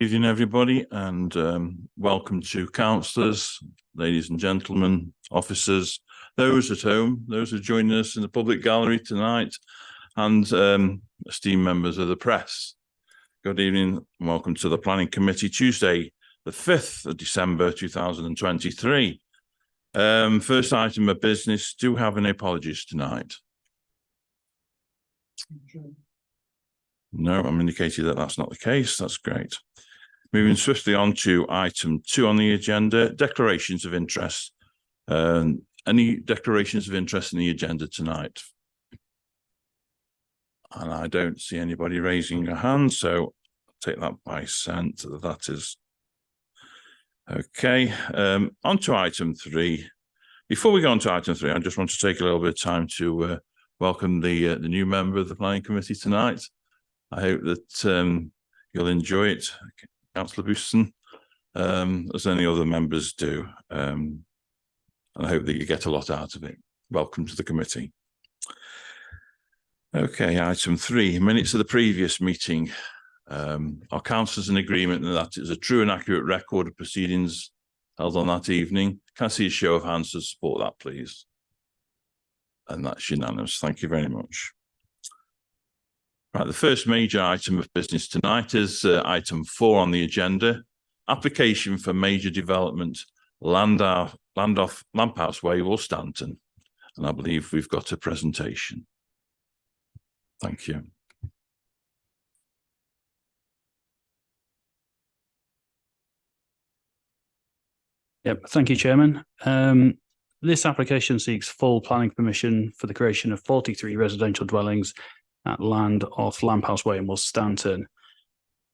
Evening, everybody, and welcome to councillors, ladies and gentlemen, officers, those at home, those who are joining us in the public gallery tonight, and esteemed members of the press. Good evening and welcome to the Planning Committee, Tuesday, the 5th of December 2023. First item of business, do have any apologies tonight? No, I'm indicating that that's not the case. That's great. Moving swiftly on to item 2 on the agenda, declarations of interest. Any declarations of interest in the agenda tonight? And I don't see anybody raising a hand, so I'll take that by scent. That is okay. On to item 3. Before we go on to item 3, I just want to take a little bit of time to welcome the new member of the Planning Committee tonight. I hope that you'll enjoy it, Councillor Booston, as any other members do. And I hope that you get a lot out of it. Welcome to the committee. Okay, item 3, minutes of the previous meeting. Our councillors in agreement that it is a true and accurate record of proceedings held on that evening. Can I see a show of hands to support that, please? And that's unanimous. Thank you very much. Right, the first major item of business tonight is item 4 on the agenda, application for major development, Land off Lamp House Way, Woolstanton. And I believe we've got a presentation. Thank you. Yep, thank you, Chairman. This application seeks full planning permission for the creation of 43 residential dwellings at land off Lamp House Way in Woolstanton.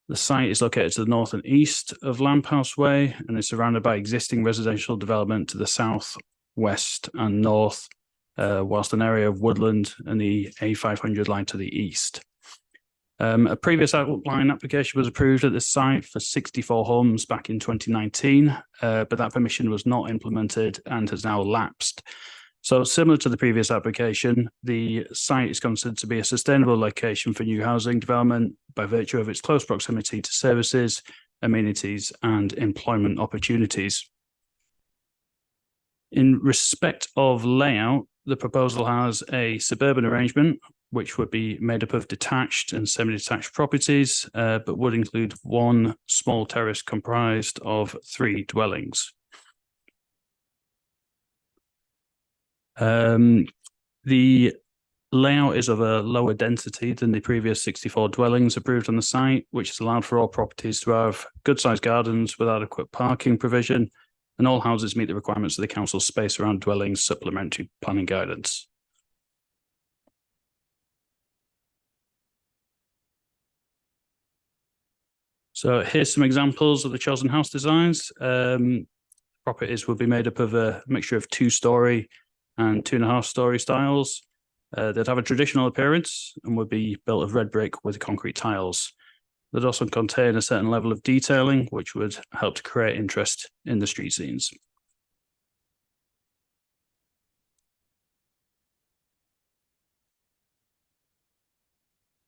The site is located to the north and east of Lamp House Way and is surrounded by existing residential development to the south, west and north, whilst an area of woodland and the A500 line to the east. A previous outline application was approved at this site for 64 homes back in 2019, but that permission was not implemented and has now lapsed. So similar to the previous application, the site is considered to be a sustainable location for new housing development by virtue of its close proximity to services, amenities and employment opportunities. In respect of layout, the proposal has a suburban arrangement which would be made up of detached and semi-detached properties, but would include one small terrace comprised of 3 dwellings. The layout is of a lower density than the previous 64 dwellings approved on the site, which has allowed for all properties to have good-sized gardens with adequate parking provision, and all houses meet the requirements of the council's space around dwellings supplementary planning guidance. So here's some examples of the chosen house designs. Properties will be made up of a mixture of 2-storey and 2.5-storey styles. They'd have a traditional appearance and would be built of red brick with concrete tiles. They'd also contain a certain level of detailing, which would help to create interest in the street scenes.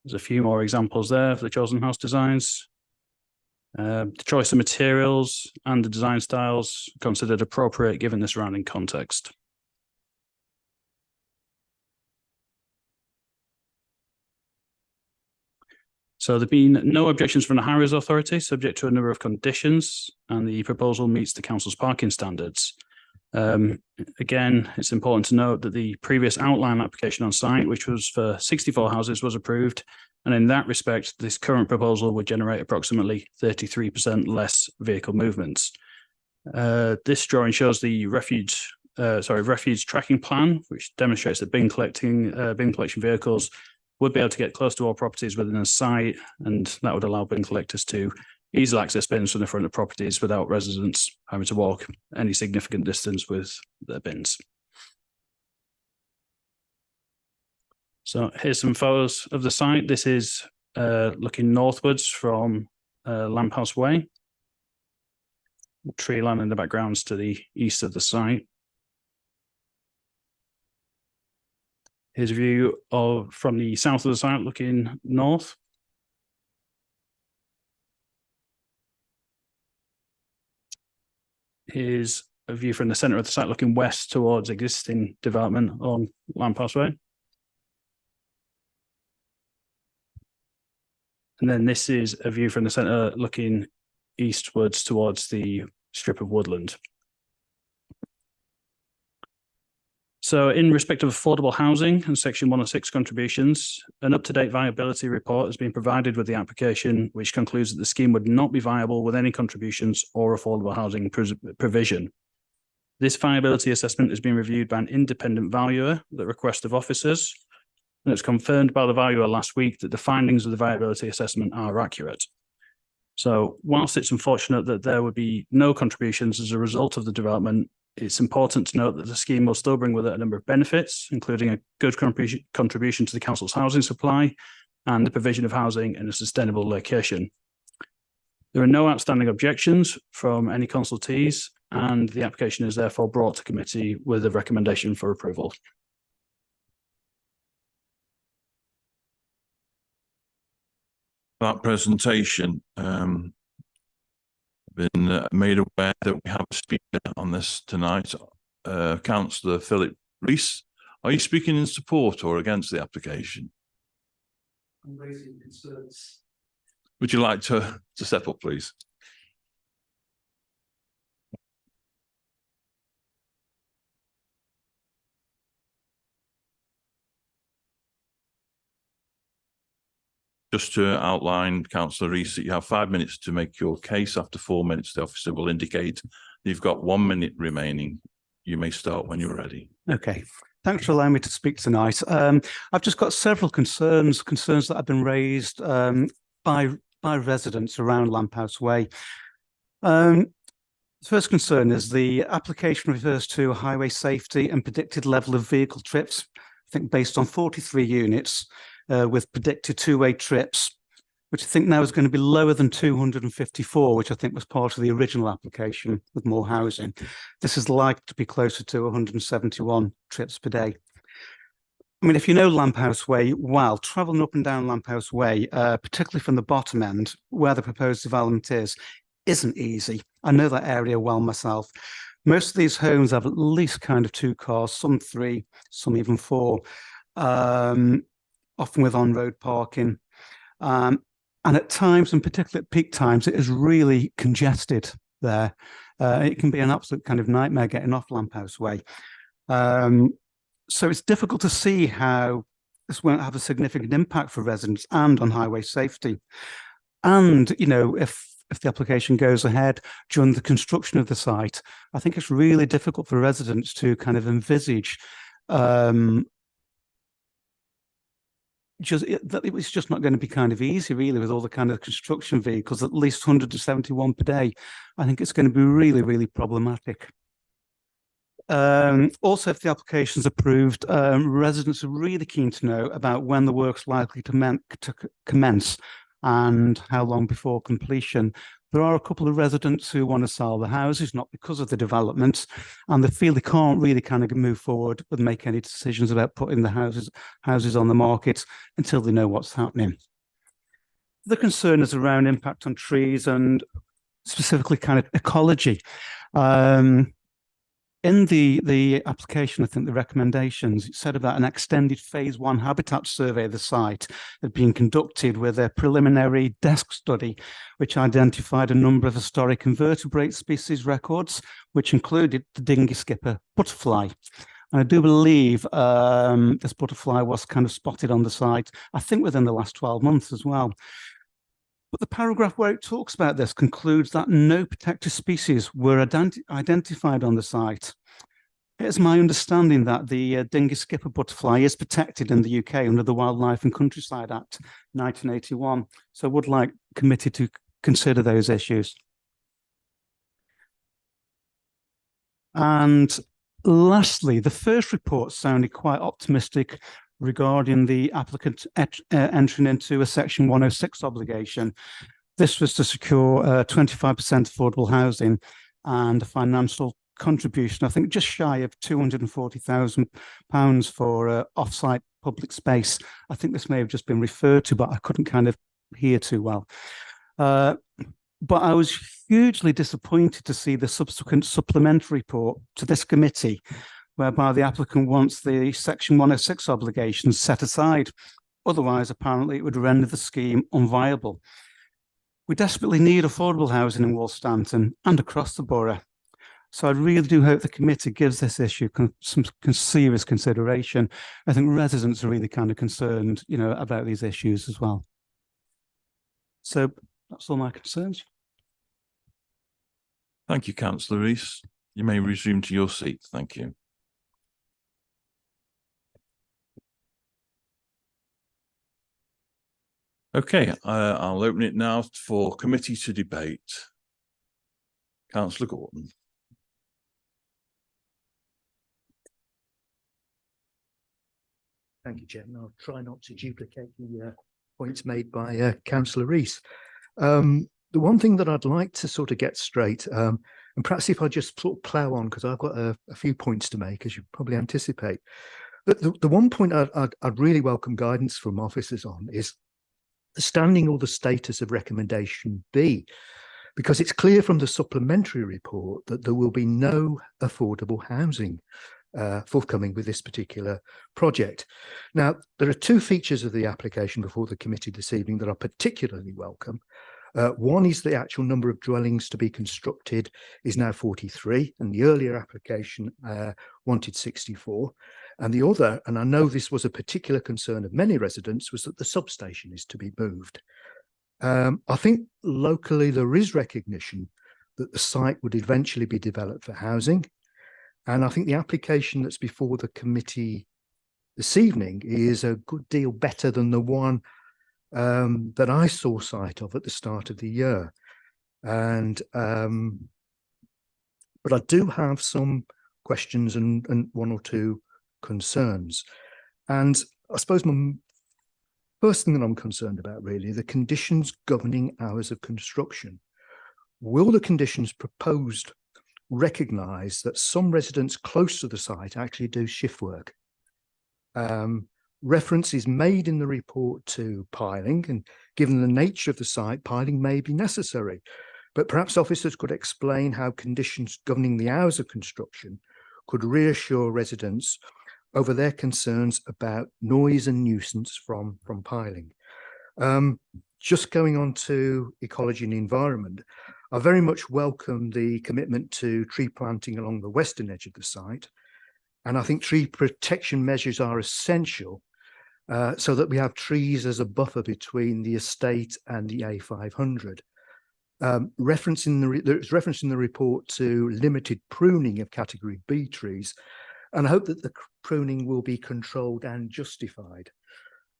There's a few more examples there of the chosen house designs. The choice of materials and the design styles considered appropriate given the surrounding context. So there have been no objections from the Highways Authority, subject to a number of conditions, and the proposal meets the council's parking standards. Again, it's important to note that the previous outline application on site, which was for 64 houses, was approved. And in that respect, this current proposal would generate approximately 33% less vehicle movements. This drawing shows the refuse tracking plan, which demonstrates that bin collection vehicles would be able to get close to all properties within a site, and that would allow bin collectors to easily access bins from the front of properties without residents having to walk any significant distance with their bins. So here's some photos of the site. This is looking northwards from Lamp House Way. Tree line in the background's to the east of the site. Here's a view from the south of the site looking north. is a view from the centre of the site looking west towards existing development on Lamphouse Way. And then this is a view from the centre looking eastwards towards the strip of woodland. So in respect of affordable housing and Section 106 contributions, an up-to-date viability report has been provided with the application, which concludes that the scheme would not be viable with any contributions or affordable housing provision. This viability assessment has been reviewed by an independent valuer at the request of officers, and it's confirmed by the valuer last week that the findings of the viability assessment are accurate. So whilst it's unfortunate that there would be no contributions as a result of the development, it's important to note that the scheme will still bring with it a number of benefits, including a good contribution to the council's housing supply and the provision of housing in a sustainable location. There are no outstanding objections from any consultees, and the application is therefore brought to committee with a recommendation for approval. That presentation, been made aware that we have a speaker on this tonight, Councillor Philip Rees. Are you speaking in support or against the application? I'm raising concerns. Would you like to step up, please? Just to outline, Councillor Rees, that you have 5 minutes to make your case. After 4 minutes, the officer will indicate you've got 1 minute remaining. You may start when you're ready. Okay. Thanks for allowing me to speak tonight. I've just got several concerns that have been raised by residents around Lamphouse Way. The first concern is the application refers to highway safety and predicted level of vehicle trips, I think based on 43 units. With predicted two-way trips, which I think now is going to be lower than 254, which I think was part of the original application with more housing. This is likely to be closer to 171 trips per day. I mean, if you know Lamphouse Way well, travelling up and down Lamphouse Way, particularly from the bottom end, where the proposed development is, isn't easy. I know that area well myself. Most of these homes have at least kind of 2 cars, some 3, some even 4. Often with on-road parking. And at times, and particularly at peak times, it is really congested there. It can be an absolute kind of nightmare getting off Lamphouse Way. So it's difficult to see how this won't have a significant impact for residents and on highway safety. And, you know, if the application goes ahead during the construction of the site, I think it's really difficult for residents to kind of envisage it's just not going to be kind of easy, really, with all the kind of construction vehicles, at least 171 per day. I think it's going to be really, really problematic. Also, if the application is approved, residents are really keen to know about when the work's likely to commence and how long before completion. There are a couple of residents who want to sell the houses, not because of the development, and they feel they can't really kind of move forward and make any decisions about putting the houses on the market until they know what's happening. The concern is around impact on trees and specifically kind of ecology. In the application, I think the recommendations, it said about an extended phase 1 habitat survey of the site had been conducted with a preliminary desk study, which identified a number of historic invertebrate species records, which included the dinghy skipper butterfly. And I do believe this butterfly was kind of spotted on the site, I think within the last 12 months as well. But the paragraph where it talks about this concludes that no protected species were identified on the site. It's my understanding that the dinghy skipper butterfly is protected in the UK under the Wildlife and Countryside Act 1981. So I would like the committee to consider those issues. And lastly, the first report sounded quite optimistic regarding the applicant entering into a Section 106 obligation. This was to secure 25% affordable housing and a financial contribution, I think just shy of £240,000 for off-site public space. I think this may have just been referred to, but I couldn't kind of hear too well. But I was hugely disappointed to see the subsequent supplementary report to this committee, whereby the applicant wants the Section 106 obligations set aside. Otherwise, apparently, it would render the scheme unviable. We desperately need affordable housing in Wolstanton and across the borough. So I really do hope the committee gives this issue some serious consideration. I think residents are really kind of concerned, about these issues as well. So that's all my concerns. Thank you, Councillor Rees. You may resume to your seat. Thank you. Okay, I'll open it now for committee to debate. Councillor Gordon. Thank you, Chairman. I'll try not to duplicate the points made by Councillor Rees. The one thing that I'd like to sort of get straight, and perhaps if I just sort of plough on, because I've got a few points to make, as you probably anticipate. But the one point I'd really welcome guidance from officers on is the standing or the status of recommendation B, because it's clear from the supplementary report that there will be no affordable housing forthcoming with this particular project. Now, there are two features of the application before the committee this evening that are particularly welcome. One is the actual number of dwellings to be constructed is now 43, and the earlier application wanted 64. And the other, and I know this was a particular concern of many residents, was that the substation is to be moved. I think locally there is recognition that the site would eventually be developed for housing. And I think the application that's before the committee this evening is a good deal better than the one that I saw sight of at the start of the year. And but I do have some questions and one or two concerns. And I suppose my first thing that I'm concerned about really, the conditions governing hours of construction. Will the conditions proposed recognise that some residents close to the site actually do shift work? Reference is made in the report to piling, and given the nature of the site, piling may be necessary. But perhaps officers could explain how conditions governing the hours of construction could reassure residents over their concerns about noise and nuisance from piling. Just going on to ecology and environment, I very much welcome the commitment to tree planting along the western edge of the site. And I think tree protection measures are essential so that we have trees as a buffer between the estate and the A500. There's reference in the report to limited pruning of category B trees, and I hope that the pruning will be controlled and justified.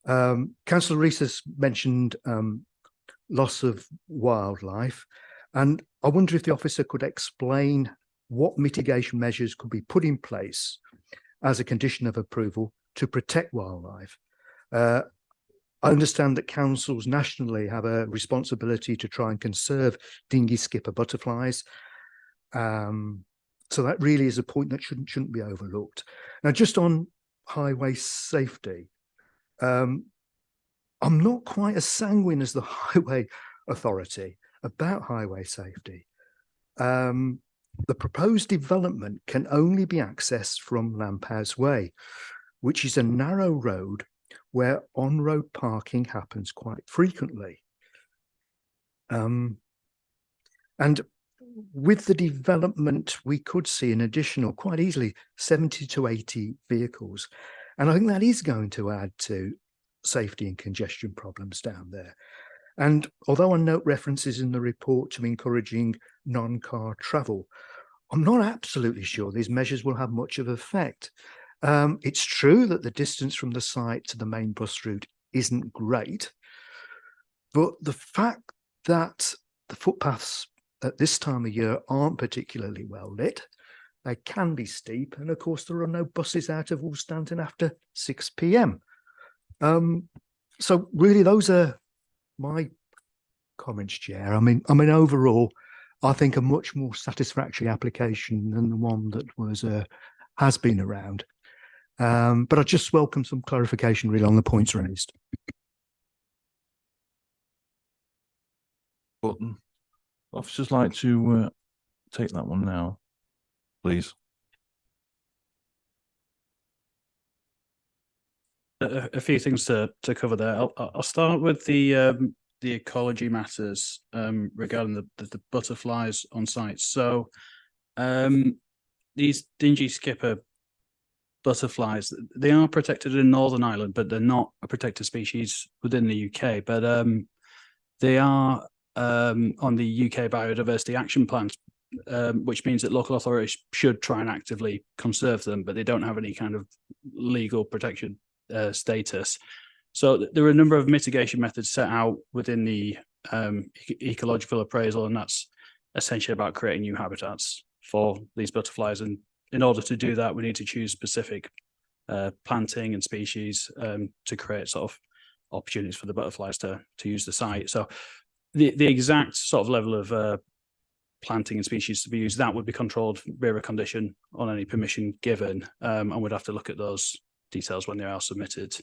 Councillor Rees has mentioned loss of wildlife, and I wonder if the officer could explain what mitigation measures could be put in place as a condition of approval to protect wildlife. I understand that councils nationally have a responsibility to try and conserve dinghy skipper butterflies. So that really is a point that shouldn't be overlooked. Now, just on highway safety, I'm not quite as sanguine as the Highway Authority about highway safety. The proposed development can only be accessed from Lamp House Way, which is a narrow road where on-road parking happens quite frequently. And with the development, we could see an additional, quite easily, 70 to 80 vehicles. And I think that is going to add to safety and congestion problems down there. And although I note references in the report to encouraging non-car travel, I'm not absolutely sure these measures will have much of effect. It's true that the distance from the site to the main bus route isn't great, but the fact that the footpaths at this time of year aren't particularly well lit, they can be steep, and of course there are no buses out of Wolstanton after 6 p.m. So really those are my comments, Chair. I mean overall, I think a much more satisfactory application than the one that was has been around. But I just welcome some clarification really on the points raised. Button. Officers like to take that one now, please. A few things to cover there. I'll start with the ecology matters regarding the butterflies on site. So these dingy skipper butterflies, they are protected in Northern Ireland, but they're not a protected species within the UK. But they are on the UK Biodiversity Action Plans, which means that local authorities should try and actively conserve them, but they don't have any kind of legal protection status. So there are a number of mitigation methods set out within the ecological appraisal, and that's essentially about creating new habitats for these butterflies. And in order to do that, we need to choose specific planting and species to create sort of opportunities for the butterflies to use the site. So the exact sort of level of planting and species to be used, that would be controlled via a condition on any permission given, and we'd have to look at those details when they are submitted.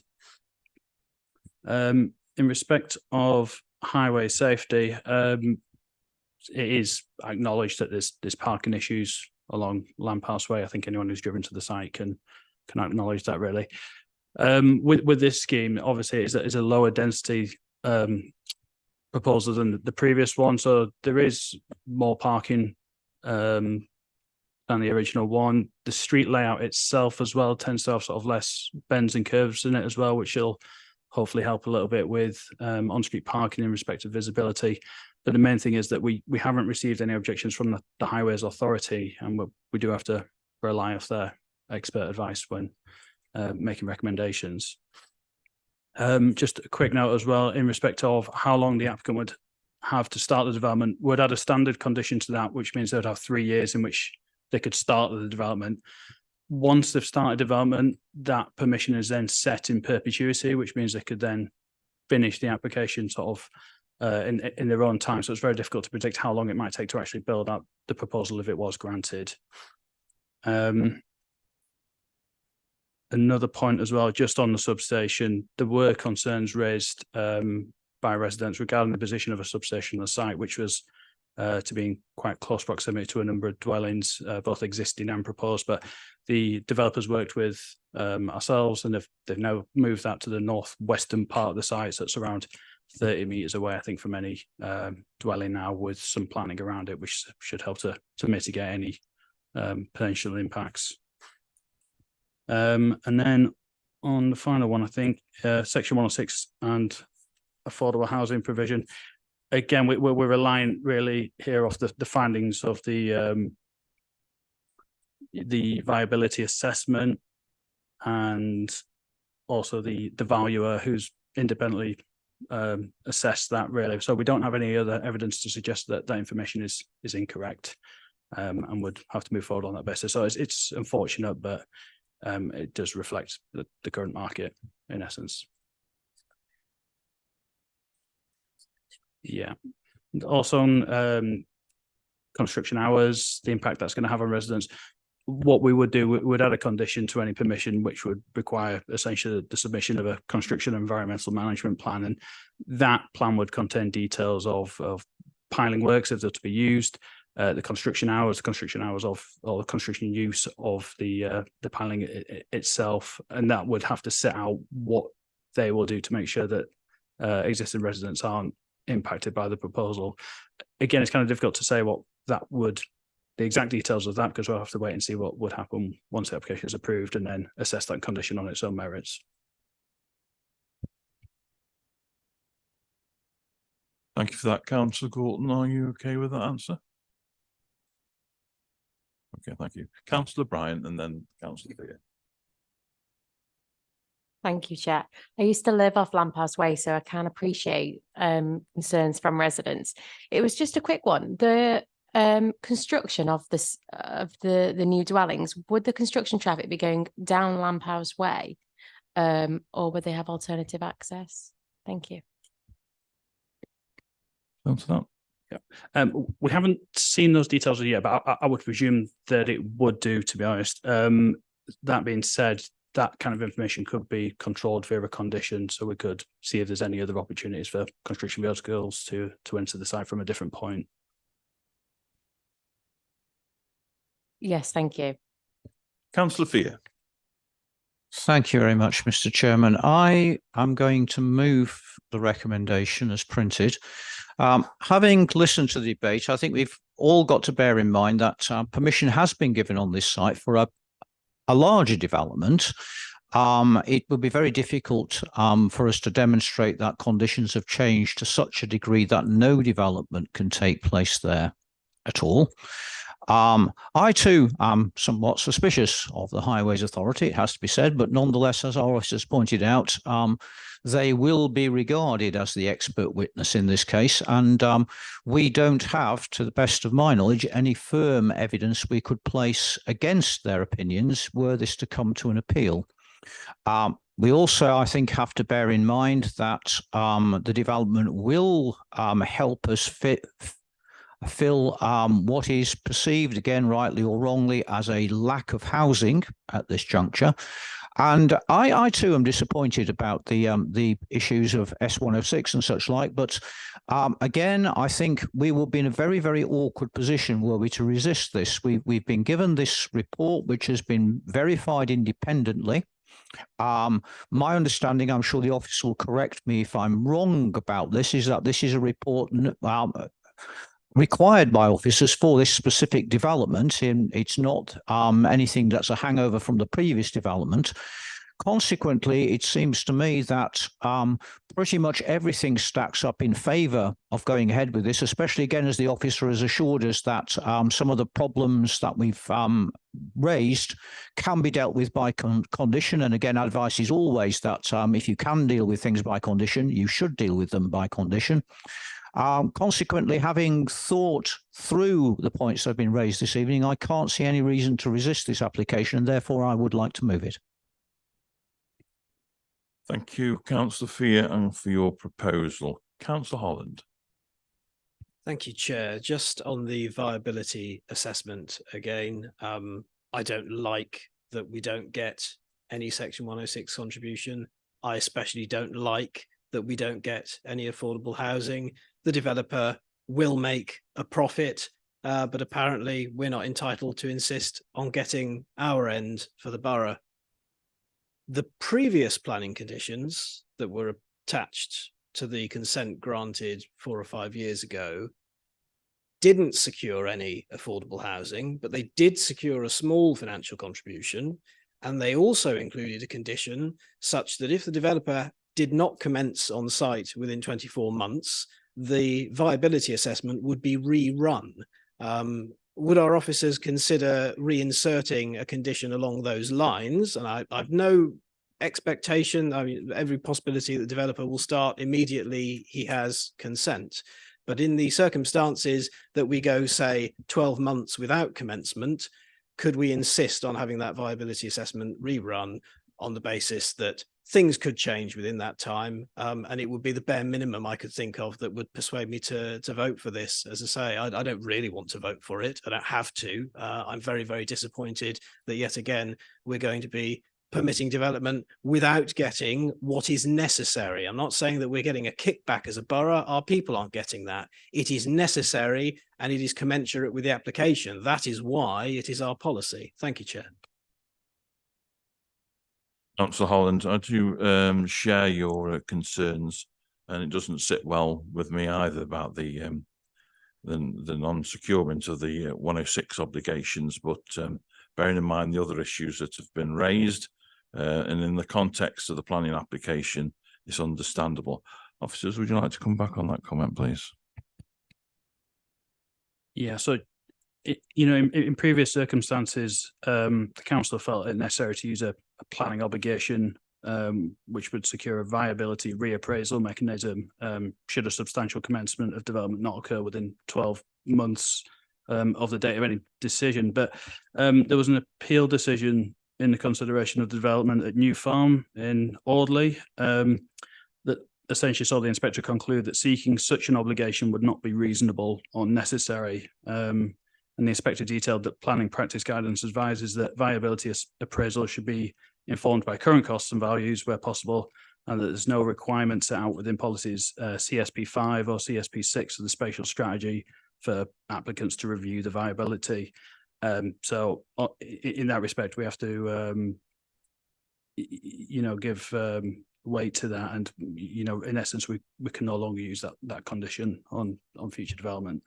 In respect of highway safety, it is acknowledged that there's parking issues along Lamphouse Way. I think anyone who's driven to the site can acknowledge that, really. With this scheme, obviously, it's a lower density proposal than the previous one, so there is more parking than the original one. The street layout itself as well tends to have sort of less bends and curves in it as well, which will hopefully help a little bit with on-street parking in respect of visibility. But the main thing is that we haven't received any objections from the Highways Authority, and we do have to rely on their expert advice when making recommendations. Just a quick note as well in respect of how long the applicant would have to start the development. Would add a standard condition to that, which means they'd have 3 years in which they could start the development. Once they've started development, that permission is then set in perpetuity, which means they could then finish the application sort of in their own time. So it's very difficult to predict how long it might take to actually build up the proposal if it was granted. Another point as well, just on the substation, there were concerns raised by residents regarding the position of a substation on the site, which was to be in quite close proximity to a number of dwellings, both existing and proposed. But the developers worked with ourselves, and they've now moved that to the northwestern part of the site, so it's around 30 metres away, I think, from any dwelling now, with some planning around it, which should help to mitigate any potential impacts. And then on the final one, I think section 106 and affordable housing provision. Again, we're relying really here off the findings of the viability assessment, and also the valuer who's independently assessed that, really. So we don't have any other evidence to suggest that that information is incorrect, and would have to move forward on that basis. So it's unfortunate, but it does reflect the current market in essence. Yeah. Also on construction hours, the impact that's going to have on residents. What we would do, we would add a condition to any permission, which would require essentially the submission of a construction environmental management plan, and that plan would contain details of piling works if they're to be used, the construction hours of, or the construction use of the piling itself, and that would have to set out what they will do to make sure that existing residents aren't impacted by the proposal. Again, it's kind of difficult to say what that would, the exact details of that, because we'll have to wait and see what would happen once the application is approved, and then assess that condition on its own merits. Thank you for that, Councillor Gorton. Are you okay with that answer? Okay, thank you. Councillor Bryant and then Councillor Beer. Thank you, Chair. I used to live off Lamphouse Way, so I can appreciate concerns from residents. It was just a quick one. The construction of this the new dwellings, would the construction traffic be going down Lamphouse Way, or would they have alternative access? Thank you. Councillor. Yeah. We haven't seen those details yet, but I would presume that it would do, to be honest. That being said, that kind of information could be controlled via a condition, so we could see if there's any other opportunities for construction vehicles to enter the site from a different point. Yes, thank you. Councillor Fear. Thank you very much, Mr. Chairman. I am going to move the recommendation as printed. Having listened to the debate, I think we've all got to bear in mind that permission has been given on this site for a larger development. It would be very difficult for us to demonstrate that conditions have changed to such a degree that no development can take place there at all. I too am somewhat suspicious of the Highways Authority, it has to be said, but nonetheless, as our officers pointed out, they will be regarded as the expert witness in this case, and we don't have, to the best of my knowledge, any firm evidence we could place against their opinions were this to come to an appeal. We also, I think, have to bear in mind that the development will help us fill what is perceived, again, rightly or wrongly, as a lack of housing at this juncture. And I too am disappointed about the issues of S106 and such like. But again, I think we will be in a very, very awkward position were we to resist this. We've been given this report, which has been verified independently. My understanding, I'm sure the office will correct me if I'm wrong about this, is that this is a report required by officers for this specific development. It's not anything that's a hangover from the previous development. Consequently, it seems to me that pretty much everything stacks up in favour of going ahead with this, especially again as the officer has assured us that some of the problems that we've raised can be dealt with by condition. And again, advice is always that if you can deal with things by condition, you should deal with them by condition. Consequently, having thought through the points that have been raised this evening, I can't see any reason to resist this application, and therefore I would like to move it. Thank you, Councillor Fear, and for your proposal. Councillor Holland. Thank you, Chair. Just on the viability assessment again, I don't like that we don't get any Section 106 contribution. I especially don't like that we don't get any affordable housing. The developer will make a profit, but apparently we're not entitled to insist on getting our end for the borough. The previous planning conditions that were attached to the consent granted 4 or 5 years ago didn't secure any affordable housing, but they did secure a small financial contribution. And they also included a condition such that if the developer did not commence on site within 24 months, the viability assessment would be rerun. Would our officers consider reinserting a condition along those lines? And I've no expectation, I mean, every possibility that the developer will start immediately he has consent. But in the circumstances that we go, say, 12 months without commencement, could we insist on having that viability assessment rerun on the basis that things could change within that time, and it would be the bare minimum I could think of that would persuade me to vote for this. As I say, I don't really want to vote for it. I don't have to. I'm very, very disappointed that yet again we're going to be permitting development without getting what is necessary. I'm not saying that we're getting a kickback as a borough. Our people aren't getting that. It is necessary and it is commensurate with the application. That is why it is our policy. Thank you, Chair. Councillor Holland, I do share your concerns, and it doesn't sit well with me either about the non-securement of the 106 obligations, but bearing in mind the other issues that have been raised, and in the context of the planning application, it's understandable. Officers, would you like to come back on that comment, please? Yeah, so in previous circumstances, the council felt it necessary to use a planning obligation, which would secure a viability reappraisal mechanism should a substantial commencement of development not occur within 12 months of the date of any decision. But there was an appeal decision in the consideration of the development at New Farm in Audley that essentially saw the inspector conclude that seeking such an obligation would not be reasonable or necessary. And the inspector detailed that planning practice guidance advises that viability appraisal should be informed by current costs and values where possible, and that there's no requirement set out within policies CSP 5 or CSP 6 of the spatial strategy for applicants to review the viability. So in that respect, we have to, give weight to that, and in essence, we can no longer use that condition on future development.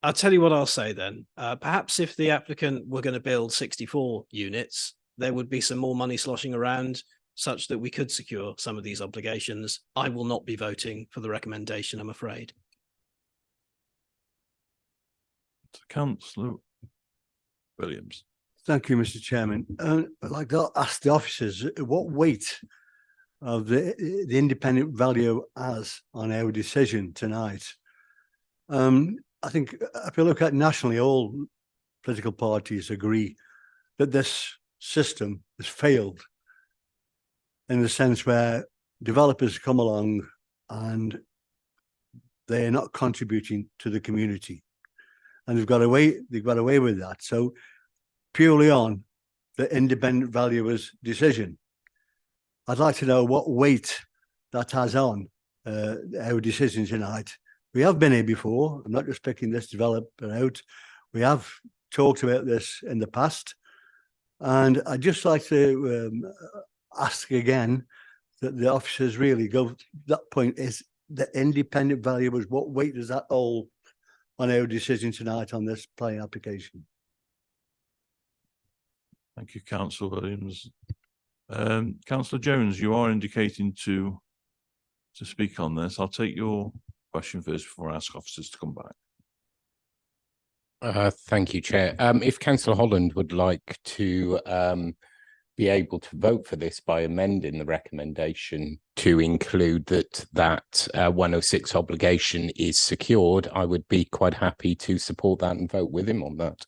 I'll tell you what I'll say then. Perhaps if the applicant were going to build 64 units, there would be some more money sloshing around such that we could secure some of these obligations. I will not be voting for the recommendation, I'm afraid. Councillor Williams. Thank you, Mr. Chairman. I'd like to ask the officers what weight of the independent value has on our decision tonight. I think if you look at nationally, all political parties agree that this system has failed in the sense where developers come along and they're not contributing to the community, and they've got away with that. So purely on the independent valuer's decision, I'd like to know what weight that has on our decision tonight. We have been here before. I'm not just picking this developer out. We have talked about this in the past. And I'd just like to ask again that the officers really go to that point, is the independent valuers, what weight does that hold on our decision tonight on this planning application? Thank you, Councillor Williams. Councillor Jones, you are indicating to speak on this. I'll take your question first before I ask officers to come back. Thank you, Chair. If Councillor Holland would like to be able to vote for this by amending the recommendation to include that 106 obligation is secured, I would be quite happy to support that and vote with him on that.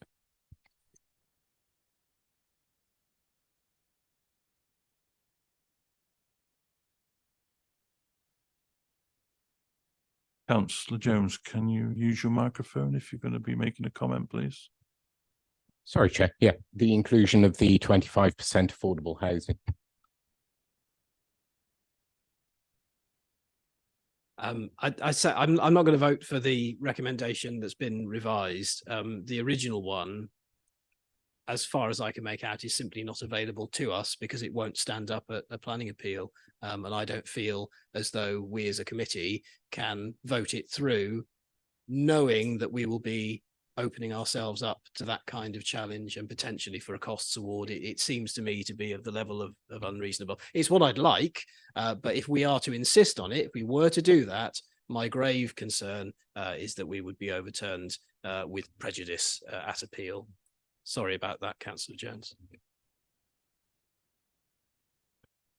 Councillor Jones, can you use your microphone if you're going to be making a comment, please? Sorry, Chair. Yeah, the inclusion of the 25% affordable housing. I say I'm not going to vote for the recommendation that's been revised. The original one, as far as I can make out, is simply not available to us because it won't stand up at a planning appeal. And I don't feel as though we as a committee can vote it through, knowing that we will be opening ourselves up to that kind of challenge and potentially for a costs award. It seems to me to be of the level of unreasonable. It's what I'd like, but if we are to insist on it, if we were to do that, my grave concern is that we would be overturned with prejudice at appeal. Sorry about that, Councillor Jones.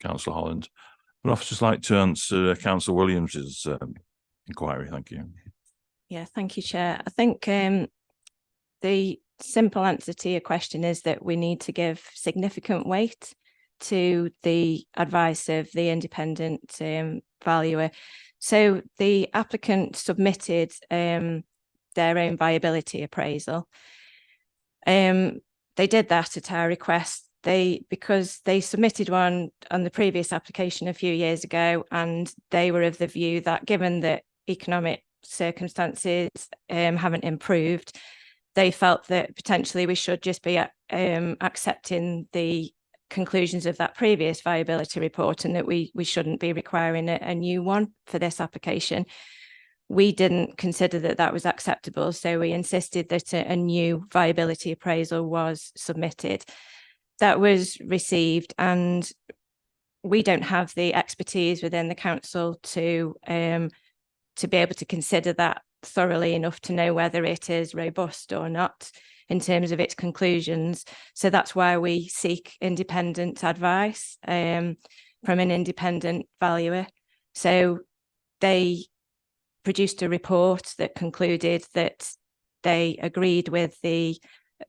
Councillor Holland. Would officers like to answer Councillor Williams's inquiry? Thank you. Yeah, thank you, Chair. I think the simple answer to your question is that we need to give significant weight to the advice of the independent valuer. So the applicant submitted their own viability appraisal. They did that at our request. Because they submitted one on the previous application a few years ago, and they were of the view that given that economic circumstances haven't improved, they felt that potentially we should just be accepting the conclusions of that previous viability report, and that we shouldn't be requiring a new one for this application. We didn't consider that that was acceptable, so we insisted that a new viability appraisal was submitted. That was received, and we don't have the expertise within the council to be able to consider that thoroughly enough to know whether it is robust or not in terms of its conclusions. So that's why we seek independent advice from an independent valuer. So they produced a report that concluded that they agreed with the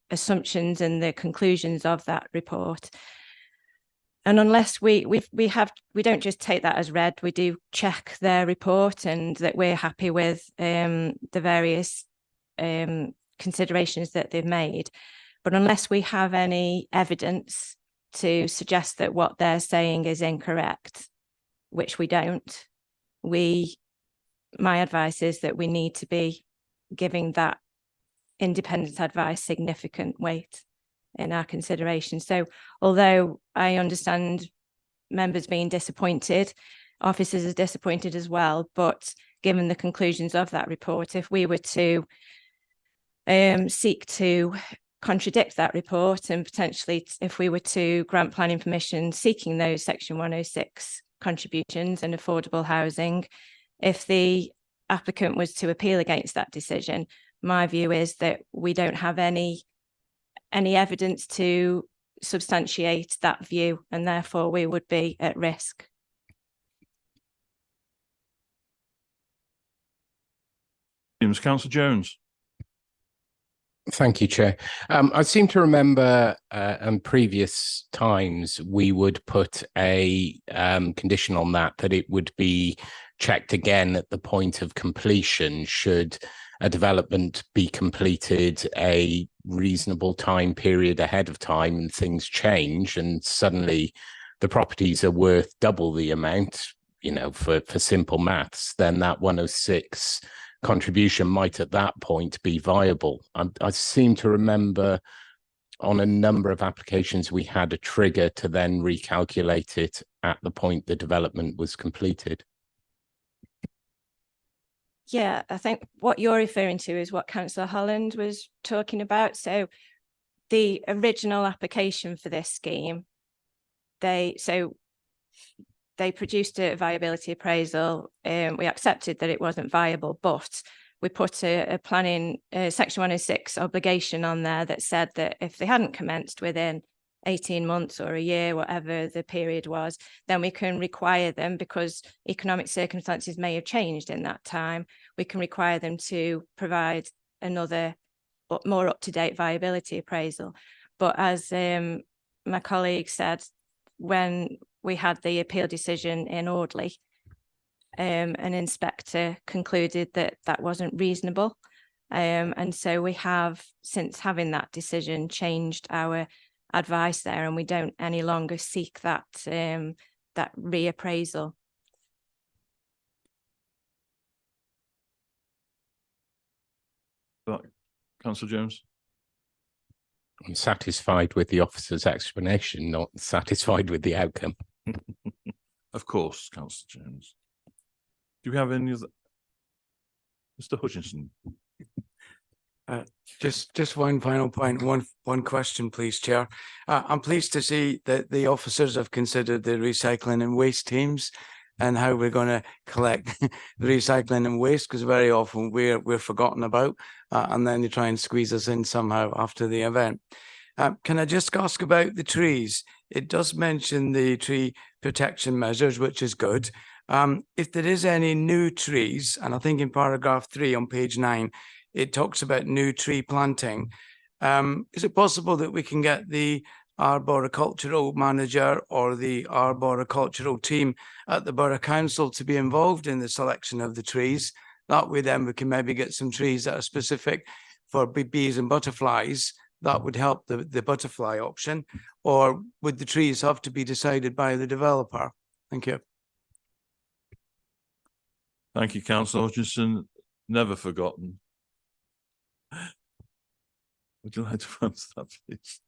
assumptions and the conclusions of that report. And unless we don't just take that as read, we do check their report and that we're happy with the various considerations that they've made. But unless we have any evidence to suggest that what they're saying is incorrect, which we don't, we my advice is that we need to be giving that independent advice significant weight in our consideration. So although I understand members being disappointed, officers are disappointed as well, but given the conclusions of that report, if we were to seek to contradict that report, and potentially if we were to grant planning permission seeking those Section 106 contributions and affordable housing, if the applicant was to appeal against that decision, my view is that we don't have any evidence to substantiate that view, and therefore we would be at risk. Councillor Jones. Thank you, Chair. I seem to remember in previous times we would put a condition on that it would be checked again at the point of completion should a development be completed a reasonable time period ahead of time and things change and suddenly the properties are worth double the amount, you know, for simple maths, then that 106 contribution might at that point be viable. I seem to remember on a number of applications we had a trigger to then recalculate it at the point the development was completed. Yeah, I think what you're referring to is what Councillor Holland was talking about. So the original application for this scheme, they produced a viability appraisal. We accepted that it wasn't viable, but we put a planning Section 106 obligation on there that said that if they hadn't commenced within 18 months or a year, whatever the period was, then we can require them, because economic circumstances may have changed in that time, we can require them to provide another more up-to-date viability appraisal. But as my colleague said, when we had the appeal decision in Audley, an inspector concluded that that wasn't reasonable. And so we have, since having that decision, changed our advice there, and we don't any longer seek that that reappraisal. Councillor Jones. I'm satisfied with the officer's explanation, not satisfied with the outcome. Of course, Councillor Jones. Do we have any other? Mr. Hutchinson. Just one final point, one question, please, Chair. I'm pleased to see that the officers have considered the recycling and waste teams and how we're going to collect the recycling and waste, because very often we're forgotten about, and then they try and squeeze us in somehow after the event. Can I just ask about the trees? It does mention the tree protection measures, which is good. If there is any new trees, and I think in paragraph 3 on page 9, it talks about new tree planting. Is it possible that we can get the arboricultural manager or the arboricultural team at the Borough Council to be involved in the selection of the trees? That way then we can maybe get some trees that are specific for bees and butterflies. That would help the butterfly option. Or would the trees have to be decided by the developer? Thank you. Thank you, Councillor Hutchinson. Never forgotten. Would you like to answer that, please?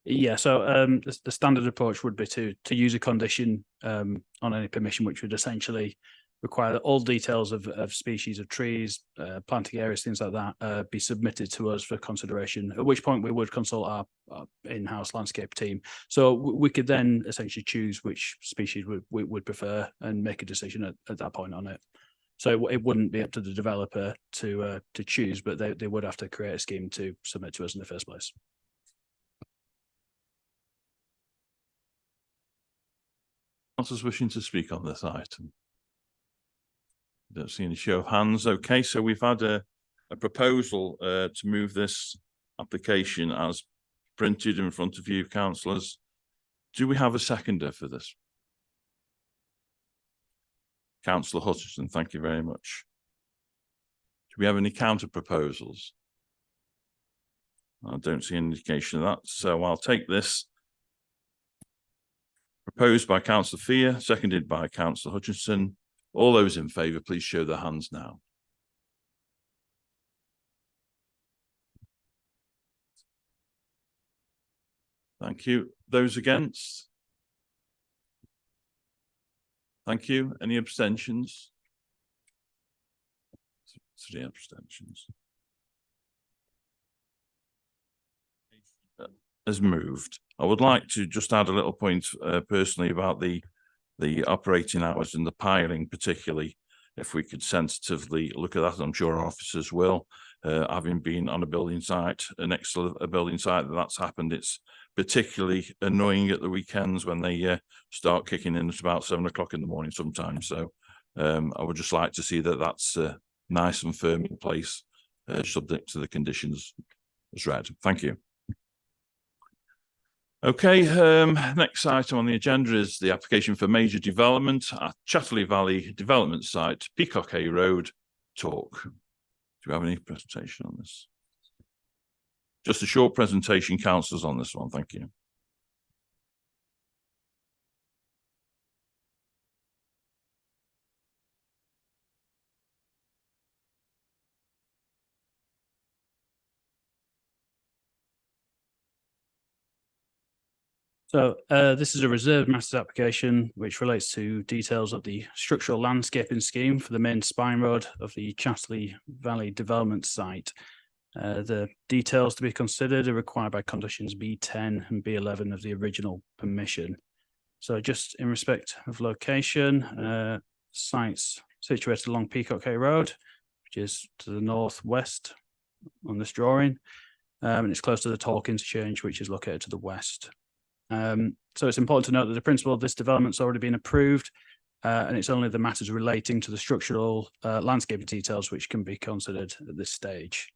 Yeah, so the standard approach would be to use a condition on any permission, which would essentially require that all details of species of trees, planting areas, things like that, be submitted to us for consideration, at which point we would consult our in-house landscape team. So we could then essentially choose which species we would prefer and make a decision at that point on it. So it wouldn't be up to the developer to choose, but they would have to create a scheme to submit to us in the first place. Councillors wishing to speak on this item? Don't see any show of hands. Okay, so we've had a proposal to move this application as printed in front of you, councillors. Do we have a seconder for this? Councillor Hutchinson, thank you very much. Do we have any counter proposals? I don't see any indication of that, so I'll take this. Proposed by Councillor Fear, seconded by Councillor Hutchinson. All those in favour, please show their hands now. Thank you. Those against? Thank you. Any abstentions? 3 abstentions. Has moved. I would like to just add a little point personally about the operating hours and the piling, particularly if we could sensitively look at that. I'm sure our officers will. Having been on a building site, next to a building site that's happened, it's particularly annoying at the weekends when they start kicking in at about 7 o'clock in the morning sometimes. So I would just like to see that that's nice and firm in place, subject to the conditions as read. Thank you. Okay, next item on the agenda is the application for major development at Chatterley Valley Development Site, Peacock Hay Road, Talk. Do we have any presentation on this? Just a short presentation, councillors, on this one. Thank you. So this is a reserved matters application which relates to details of the structural landscaping scheme for the main spine road of the Chatterley Valley Development Site. The details to be considered are required by conditions B10 and B11 of the original permission. So just in respect of location, sites situated along Peacock Hay Road, which is to the northwest on this drawing, and it's close to the Talk interchange, which is located to the west. So it's important to note that the principle of this development's already been approved, and it's only the matters relating to the structural landscaping details which can be considered at this stage.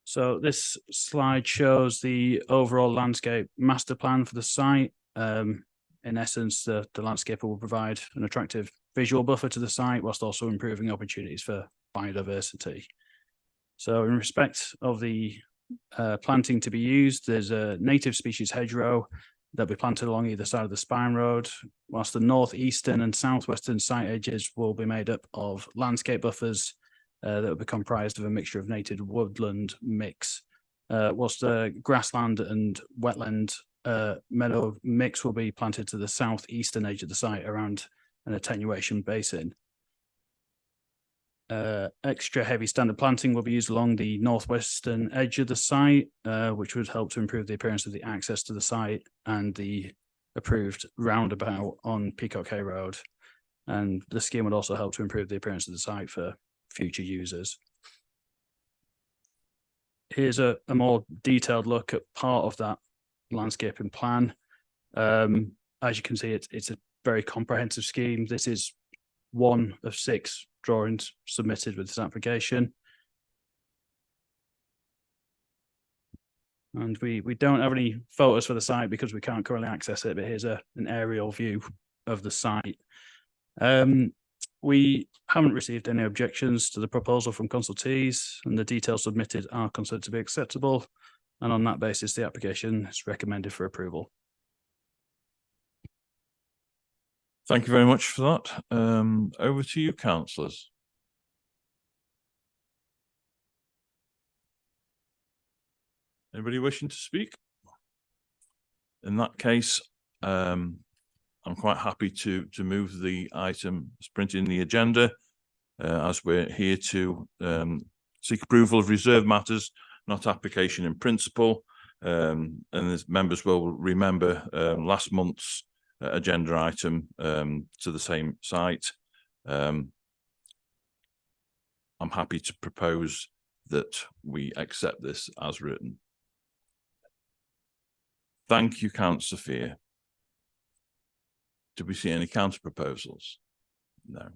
So this slide shows the overall landscape master plan for the site. In essence, the landscaper will provide an attractive visual buffer to the site whilst also improving opportunities for biodiversity. So in respect of the planting to be used, there's a native species hedgerow that'll be planted along either side of the spine road, whilst the northeastern and southwestern site edges will be made up of landscape buffers that will be comprised of a mixture of native woodland mix, whilst the grassland and wetland meadow mix will be planted to the southeastern edge of the site around an attenuation basin. Extra heavy standard planting will be used along the northwestern edge of the site, which would help to improve the appearance of the access to the site and the approved roundabout on Peacock Hay Road. And the scheme would also help to improve the appearance of the site for future users. Here's a more detailed look at part of that landscaping plan. As you can see, it's a very comprehensive scheme. This is one of 6 drawings submitted with this application. And we don't have any photos for the site because we can't currently access it, but here's an aerial view of the site. We haven't received any objections to the proposal from consultees, and the details submitted are considered to be acceptable. And on that basis, the application is recommended for approval. Thank you very much for that. Over to you, councillors. Anybody wishing to speak? In that case, I'm quite happy to move the item as printed in the agenda, as we're here to seek approval of reserved matters, not application in principle. And as members will remember, last month's agenda item to the same site. I'm happy to propose that we accept this as written. Thank you, Councillor Fear. Did we see any counter proposals? No.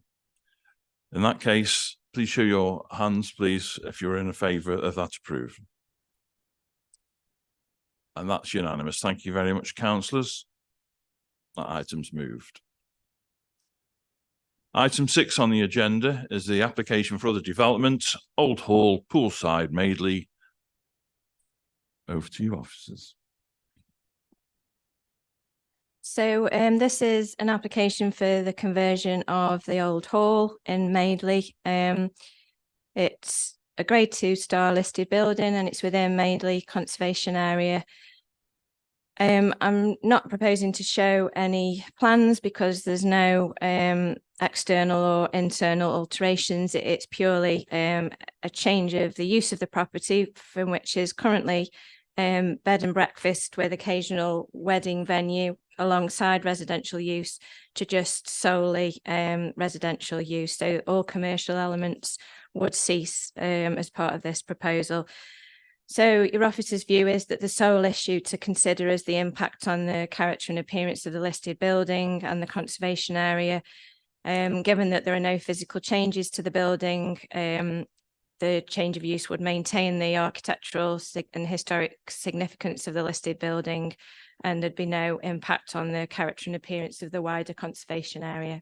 In that case, please show your hands, please, if you're in favour of that approval. And that's unanimous. Thank you very much, councillors. That item's moved. Item 6 on the agenda is the application for other development, Old Hall, Poolside, Madeley. Over to you, officers. So this is an application for the conversion of the old hall in Madeley. It's a grade 2 listed building and it's within Madeley Conservation Area. I'm not proposing to show any plans because there's no external or internal alterations. It's purely a change of the use of the property, from which is currently bed and breakfast with occasional wedding venue alongside residential use, to just solely residential use. So all commercial elements would cease as part of this proposal. So your officer's view is that the sole issue to consider is the impact on the character and appearance of the listed building and the conservation area. Given that there are no physical changes to the building, the change of use would maintain the architectural and historic significance of the listed building, and there'd be no impact on the character and appearance of the wider conservation area.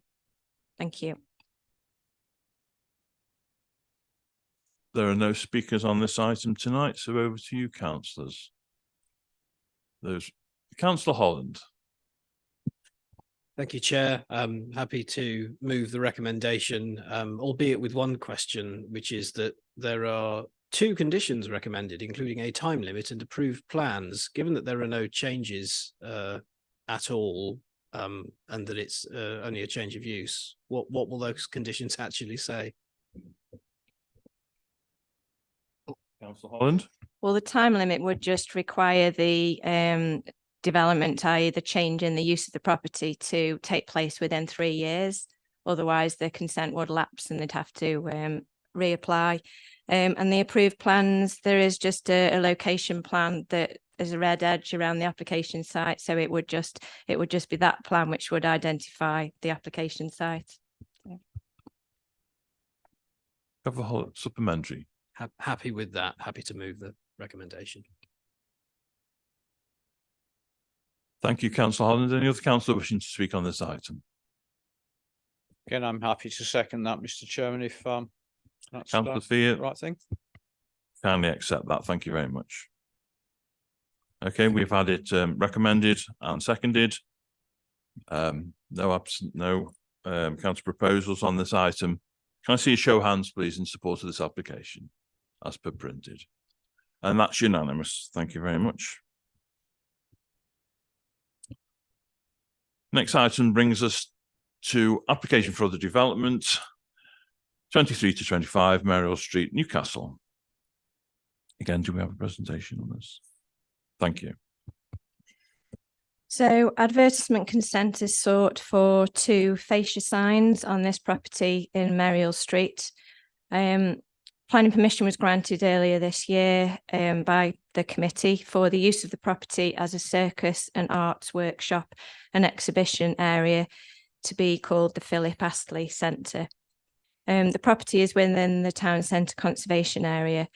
Thank you. There are no speakers on this item tonight, so over to you, councillors. There's Councillor Holland. Thank you, Chair. I'm happy to move the recommendation, albeit with one question, which is that there are 2 conditions recommended, including a time limit and approved plans. Given that there are no changes at all, and that it's only a change of use, what will those conditions actually say? Councillor Holland. Well, the time limit would just require the development, i.e. the change in the use of the property, to take place within 3 years. Otherwise, the consent would lapse and they'd have to reapply. And the approved plans, there is just a location plan that is a red edge around the application site. So it would just be that plan which would identify the application site. Supplementary. Happy with that. Happy to move the recommendation. Thank you, Councillor Holland. Any other councillor wishing to speak on this item? Again, I'm happy to second that, Mr. Chairman, if that's Councillor the Fear, right thing. kindly accept that. Thank you very much. Okay, we've had it recommended and seconded. No counter proposals on this item. Can I see a show of hands, please, in support of this application as per printed? And that's unanimous. Thank you very much. Next item brings us to application for other development, 23 to 25 Mariel Street, Newcastle. Again, do we have a presentation on this? Thank you. So advertisement consent is sought for 2 fascia signs on this property in Mariel Street. Planning permission was granted earlier this year by the committee for the use of the property as a circus and arts workshop and exhibition area to be called the Philip Astley Centre. The property is within the town centre conservation area.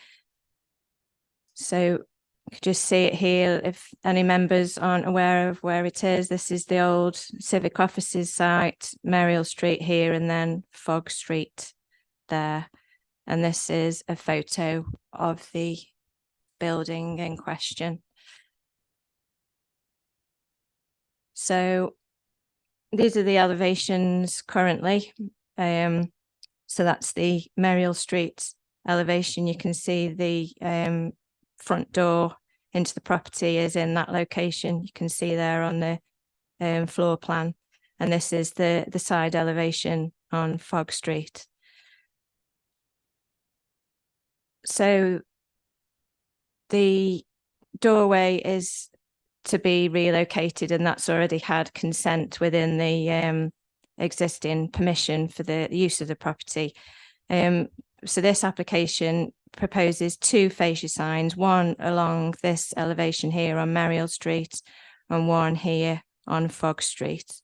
So you can just see it here if any members aren't aware of where it is. This is the old civic offices site, Mariel Street here, and then Fog Street there. And this is a photo of the building in question. So these are the elevations currently. So that's the Mariel Street elevation. You can see the front door into the property is in that location. You can see there on the floor plan. And this is the side elevation on Fog Street. So the doorway is to be relocated, and that's already had consent within the existing permission for the use of the property. So this application proposes 2 fascia signs, one along this elevation here on Mariel Street and one here on Fog Street.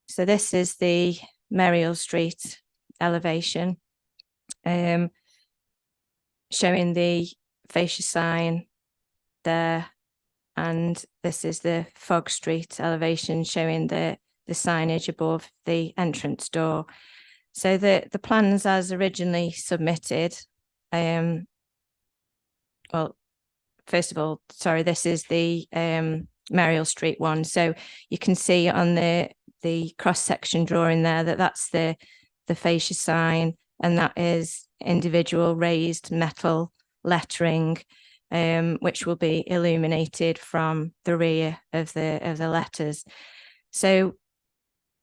So this is the Mariel Street elevation, showing the fascia sign there, and this is the Fog Street elevation showing the signage above the entrance door. So the plans as originally submitted, well, first of all, sorry, this is the Mariel Street one. So you can see on the cross-section drawing there that that's the fascia sign, and that is individual raised metal lettering, which will be illuminated from the rear of the letters. So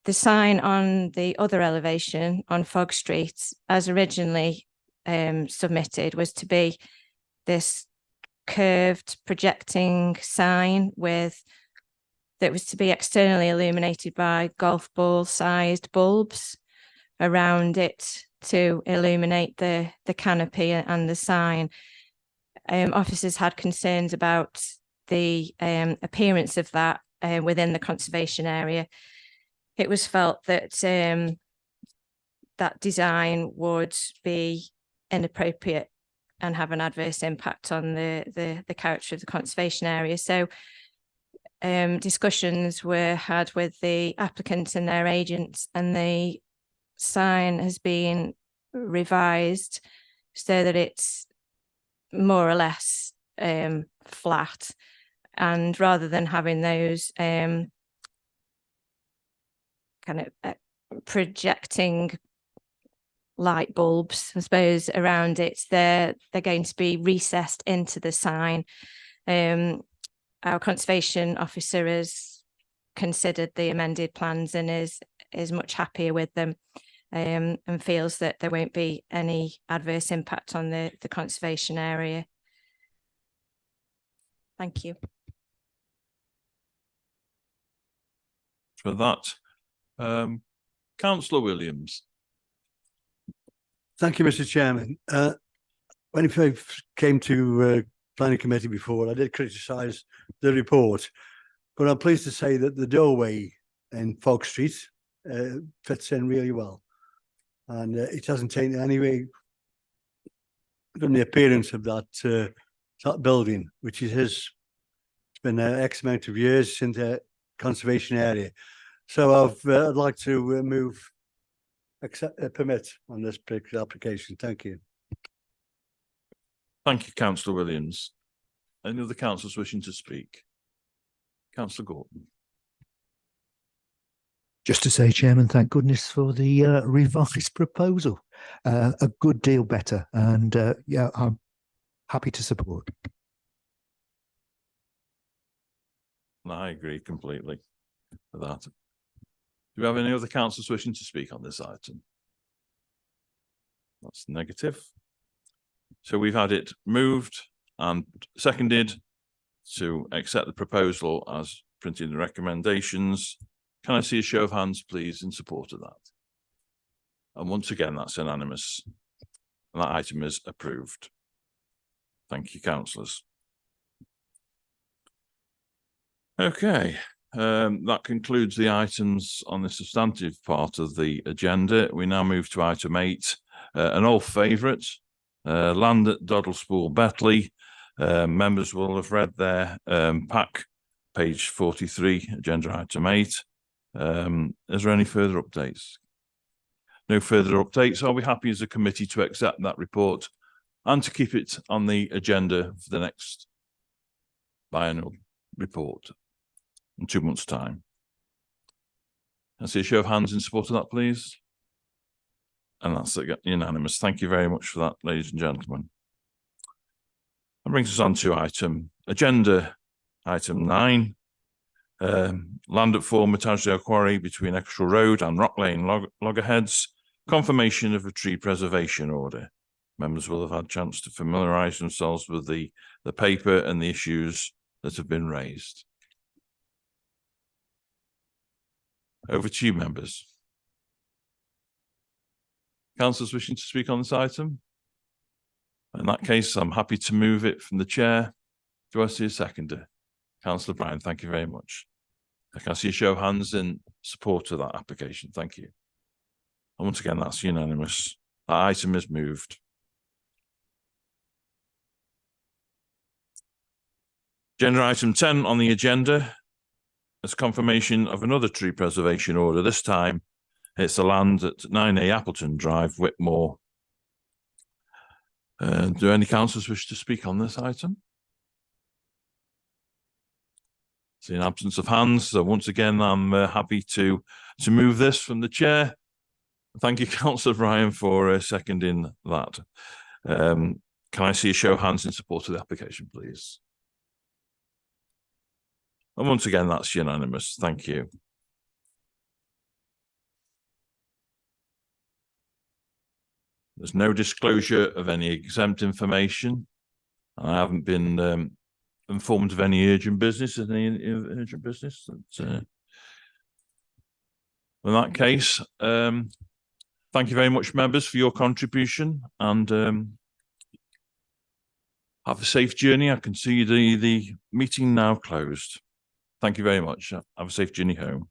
the sign on the other elevation on Fog Street, as originally submitted, was to be this curved projecting sign that was to be externally illuminated by golf ball sized bulbs around it to illuminate the canopy and the sign. Officers had concerns about the appearance of that within the conservation area. It was felt that that design would be inappropriate and have an adverse impact on the character of the conservation area. So discussions were had with the applicants and their agents, and the sign has been revised so that it's more or less flat, and rather than having those kind of projecting light bulbs, I suppose, around it, they're going to be recessed into the sign. Our conservation officer has considered the amended plans and is much happier with them, and feels that there won't be any adverse impact on the conservation area. Thank you. For that, Councillor Williams. Thank you, Mr. Chairman. When I came to planning committee before, I did criticise the report, but I'm pleased to say that the doorway in Fog Street fits in really well, and it hasn't taken anyway from the appearance of that building, which it's been X amount of years in the conservation area. So I'd like to move permit on this particular application. Thank you. Thank you, Councillor Williams. Any other councillors wishing to speak? Councillor Gorton. Just to say, Chairman, thank goodness for the revised proposal. A good deal better, and yeah, I'm happy to support. I agree completely with that. Do we have any other councillors wishing to speak on this item? That's negative. So we've had it moved and seconded to accept the proposal as printed in the recommendations. Can I see a show of hands, please, in support of that? And once again, that's unanimous. And that item is approved. Thank you, councillors. Okay, that concludes the items on the substantive part of the agenda. We now move to item 8, an old favourite, land at Doddlespool, Betley. Members will have read their pack, page 43, agenda item 8. Is there any further updates? No further updates. Are we happy as a committee to accept that report and to keep it on the agenda for the next biennial report in 2 months' time? I see a show of hands in support of that, please. And that's unanimous. Thank you very much for that, ladies and gentlemen. That brings us on to agenda item 9. Land at former Tansdale Quarry between Eccleston Road and Rock Lane Loggerheads. Confirmation of a tree preservation order. Members will have had a chance to familiarise themselves with the paper and the issues that have been raised. Over to you, members. Councillors wishing to speak on this item? In that case, I'm happy to move it from the chair. Do I see a seconder? Councillor Brown, thank you very much. I can see a show of hands in support of that application. Thank you. And once again, that's unanimous. That item is moved. Agenda item 10 on the agenda is confirmation of another tree preservation order. This time, it's the land at 9A Appleton Drive, Whitmore. Do any councillors wish to speak on this item? So in absence of hands, so once again, I'm happy to move this from the chair. Thank you, Councillor Ryan, for seconding that. Can I see a show of hands in support of the application, please? And once again, that's unanimous. Thank you. There's no disclosure of any exempt information. I haven't been informed of any urgent business. In that case, thank you very much, members, for your contribution, and have a safe journey. I can see the meeting now closed. Thank you very much. Have a safe journey home.